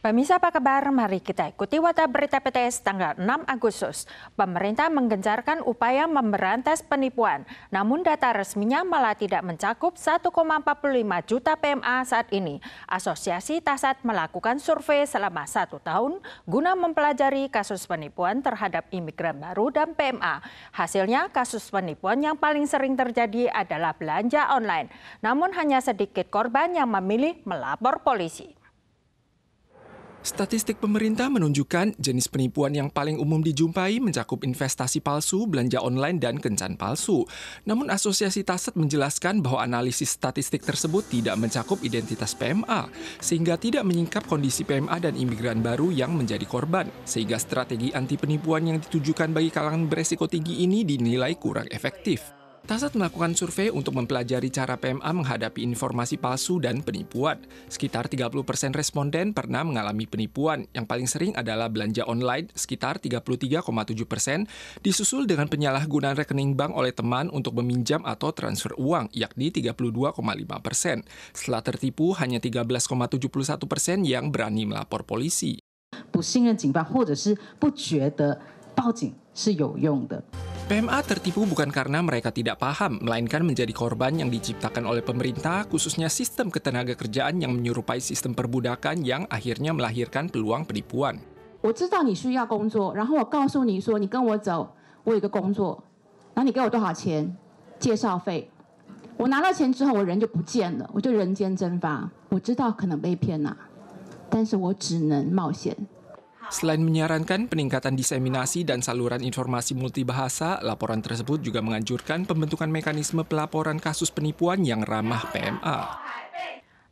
Pemirsa apa kabar? Mari kita ikuti Warta Berita PTS tanggal 6 Agustus. Pemerintah menggencarkan upaya memberantas penipuan, namun data resminya malah tidak mencakup 1,45 juta PMA saat ini. Asosiasi TASAT melakukan survei selama 1 tahun guna mempelajari kasus penipuan terhadap imigran baru dan PMA. Hasilnya, kasus penipuan yang paling sering terjadi adalah belanja online. Namun hanya sedikit korban yang memilih melapor polisi. Statistik pemerintah menunjukkan jenis penipuan yang paling umum dijumpai mencakup investasi palsu, belanja online, dan kencan palsu. Namun Asosiasi TASAT menjelaskan bahwa analisis statistik tersebut tidak mencakup identitas PMA, sehingga tidak menyingkap kondisi PMA dan imigran baru yang menjadi korban. Sehingga strategi anti penipuan yang ditujukan bagi kalangan beresiko tinggi ini dinilai kurang efektif. TASAT melakukan survei untuk mempelajari cara PMA menghadapi informasi palsu dan penipuan. Sekitar 30% responden pernah mengalami penipuan. Yang paling sering adalah belanja online, sekitar 33,7%, disusul dengan penyalahgunaan rekening bank oleh teman untuk meminjam atau transfer uang, yakni 32,5%. Setelah tertipu, hanya 13,71% yang berani melapor polisi. 不信任警方或者是不觉得报警是有用的。 PMA tertipu bukan karena mereka tidak paham, melainkan menjadi korban yang diciptakan oleh pemerintah, khususnya sistem ketenagakerjaan yang menyerupai sistem perbudakan yang akhirnya melahirkan peluang penipuan. 我知道你需要工作，然后我告诉你说你跟我走，我有一个工作，然后你给我多少钱？介绍费。我拿到钱之后，我人就不见了，我就人间蒸发。我知道可能被骗了，但是我只能冒险。 Selain menyarankan peningkatan diseminasi dan saluran informasi multibahasa, laporan tersebut juga menganjurkan pembentukan mekanisme pelaporan kasus penipuan yang ramah PMA.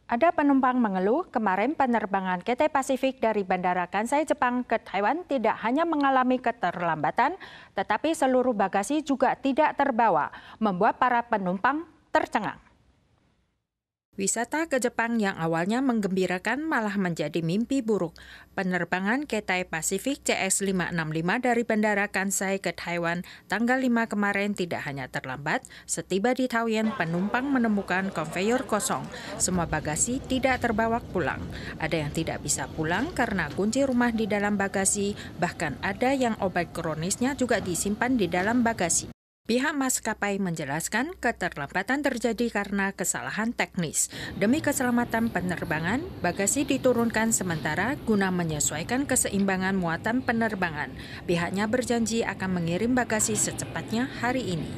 Ada penumpang mengeluh kemarin penerbangan Cathay Pacific dari Bandara Kansai, Jepang ke Taiwan tidak hanya mengalami keterlambatan, tetapi seluruh bagasi juga tidak terbawa, membuat para penumpang tercengang. Wisata ke Jepang yang awalnya menggembirakan malah menjadi mimpi buruk. Penerbangan Cathay Pacific CX565 dari Bandara Kansai ke Taiwan tanggal 5 kemarin tidak hanya terlambat, setiba di Taoyuan penumpang menemukan konveyor kosong. Semua bagasi tidak terbawa pulang. Ada yang tidak bisa pulang karena kunci rumah di dalam bagasi, bahkan ada yang obat kronisnya juga disimpan di dalam bagasi. Pihak maskapai menjelaskan keterlambatan terjadi karena kesalahan teknis. Demi keselamatan penerbangan, bagasi diturunkan sementara guna menyesuaikan keseimbangan muatan penerbangan. Pihaknya berjanji akan mengirim bagasi secepatnya hari ini.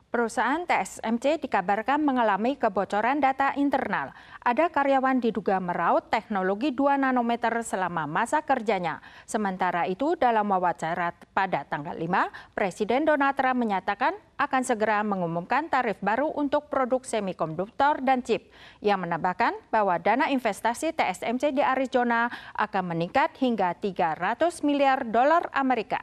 Perusahaan TSMC dikabarkan mengalami kebocoran data internal. Ada karyawan diduga meraut teknologi 2 nanometer selama masa kerjanya. Sementara itu, dalam wawancara pada tanggal 5, Presiden Donald Trump menyatakan akan segera mengumumkan tarif baru untuk produk semikonduktor dan chip, yang menambahkan bahwa dana investasi TSMC di Arizona akan meningkat hingga 300 miliar dolar Amerika.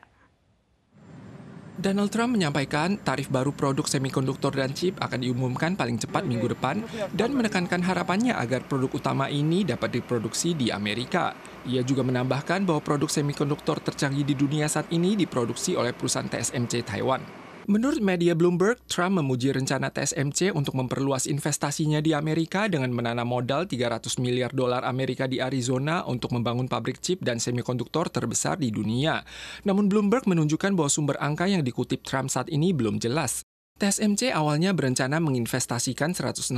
Donald Trump menyampaikan tarif baru produk semikonduktor dan chip akan diumumkan paling cepat minggu depan dan menekankan harapannya agar produk utama ini dapat diproduksi di Amerika. Ia juga menambahkan bahwa produk semikonduktor tercanggih di dunia saat ini diproduksi oleh perusahaan TSMC Taiwan. Menurut media Bloomberg, Trump memuji rencana TSMC untuk memperluas investasinya di Amerika dengan menanam modal 300 miliar dolar Amerika di Arizona untuk membangun pabrik chip dan semikonduktor terbesar di dunia. Namun Bloomberg menunjukkan bahwa sumber angka yang dikutip Trump saat ini belum jelas. TSMC awalnya berencana menginvestasikan 165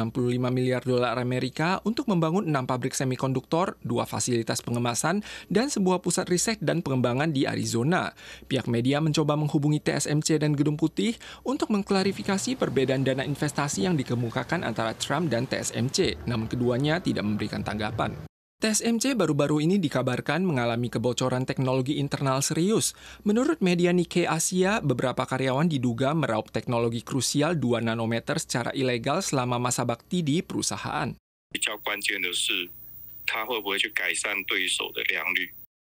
miliar dolar Amerika untuk membangun 6 pabrik semikonduktor, 2 fasilitas pengemasan, dan sebuah pusat riset dan pengembangan di Arizona. Pihak media mencoba menghubungi TSMC dan Gedung Putih untuk mengklarifikasi perbedaan dana investasi yang dikemukakan antara Trump dan TSMC, namun keduanya tidak memberikan tanggapan. TSMC baru-baru ini dikabarkan mengalami kebocoran teknologi internal serius. Menurut media Nikkei Asia, beberapa karyawan diduga meraup teknologi krusial 2 nanometer secara ilegal selama masa bakti di perusahaan.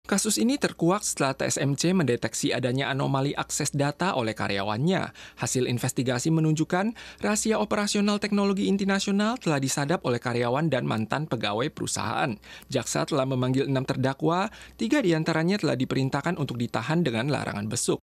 Kasus ini terkuak setelah TSMC mendeteksi adanya anomali akses data oleh karyawannya. Hasil investigasi menunjukkan rahasia operasional teknologi inti nasional telah disadap oleh karyawan dan mantan pegawai perusahaan. Jaksa telah memanggil 6 terdakwa, 3 diantaranya telah diperintahkan untuk ditahan dengan larangan besuk.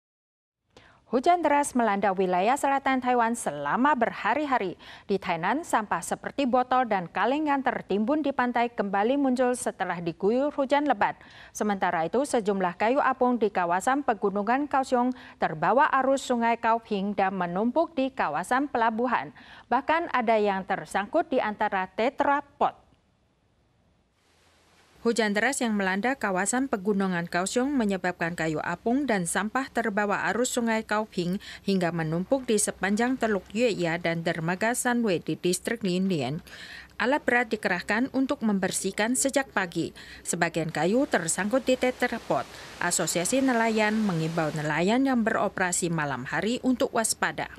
Hujan deras melanda wilayah selatan Taiwan selama berhari-hari. Di Tainan, sampah seperti botol dan kaleng yang tertimbun di pantai kembali muncul setelah diguyur hujan lebat. Sementara itu, sejumlah kayu apung di kawasan pegunungan Kaohsiung terbawa arus sungai Kaohsiung dan menumpuk di kawasan pelabuhan. Bahkan ada yang tersangkut di antara tetrapod. Hujan deras yang melanda kawasan pegunungan Kaohsiung menyebabkan kayu apung dan sampah terbawa arus sungai Kaohsiung hingga menumpuk di sepanjang Teluk Yueya dan dermaga Sanwei di distrik Lindian. Alat berat dikerahkan untuk membersihkan sejak pagi. Sebagian kayu tersangkut di tetrapod. Asosiasi nelayan mengimbau nelayan yang beroperasi malam hari untuk waspada.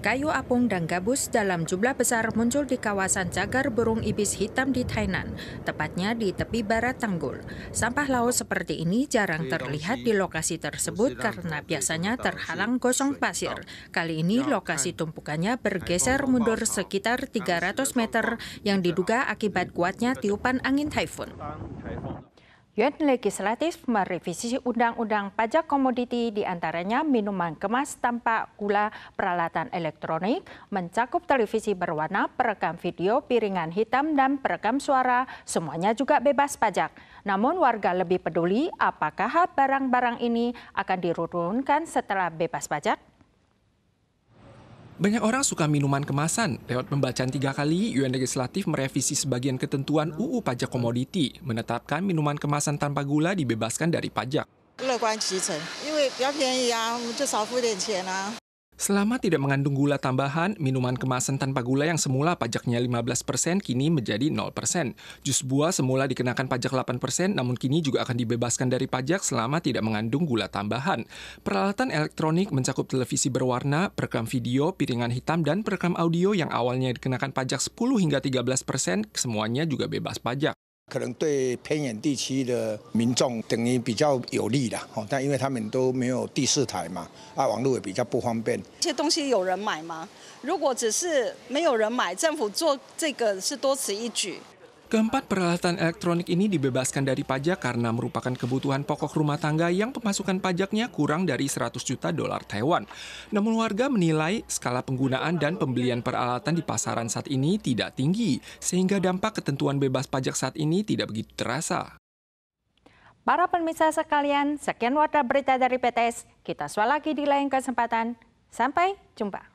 Kayu apung dan gabus dalam jumlah besar muncul di kawasan cagar burung ibis hitam di Tainan, tepatnya di tepi barat Tanggul. Sampah laut seperti ini jarang terlihat di lokasi tersebut karena biasanya terhalang gosong pasir. Kali ini lokasi tumpukannya bergeser mundur sekitar 300 meter yang diduga akibat kuatnya tiupan angin taifun. Yuan Legislatif merevisi Undang-Undang Pajak Komoditi, diantaranya minuman kemas tanpa gula, peralatan elektronik, mencakup televisi berwarna, perekam video, piringan hitam, dan perekam suara, semuanya juga bebas pajak. Namun warga lebih peduli apakah barang-barang ini akan diturunkan setelah bebas pajak? Banyak orang suka minuman kemasan. Lewat pembacaan 3 kali, Yuan Legislatif merevisi sebagian ketentuan UU Pajak Komoditi, menetapkan minuman kemasan tanpa gula dibebaskan dari pajak. Selama tidak mengandung gula tambahan, minuman kemasan tanpa gula yang semula pajaknya 15% kini menjadi 0%. Jus buah semula dikenakan pajak 8%, namun kini juga akan dibebaskan dari pajak selama tidak mengandung gula tambahan. Peralatan elektronik mencakup televisi berwarna, perekam video, piringan hitam, dan perekam audio yang awalnya dikenakan pajak 10 hingga 13%, semuanya juga bebas pajak. 可能对偏远地区的民众等于比较有利啦，但因为他们都没有第四台嘛，网络也比较不方便。这些东西有人买吗？如果只是没有人买，政府做这个是多此一举。 Keempat peralatan elektronik ini dibebaskan dari pajak karena merupakan kebutuhan pokok rumah tangga yang pemasukan pajaknya kurang dari 100 juta dolar Taiwan. Namun warga menilai skala penggunaan dan pembelian peralatan di pasaran saat ini tidak tinggi, sehingga dampak ketentuan bebas pajak saat ini tidak begitu terasa. Para pemirsa sekalian, sekian warta berita dari PTS. Kita jumpa lagi di lain kesempatan. Sampai jumpa.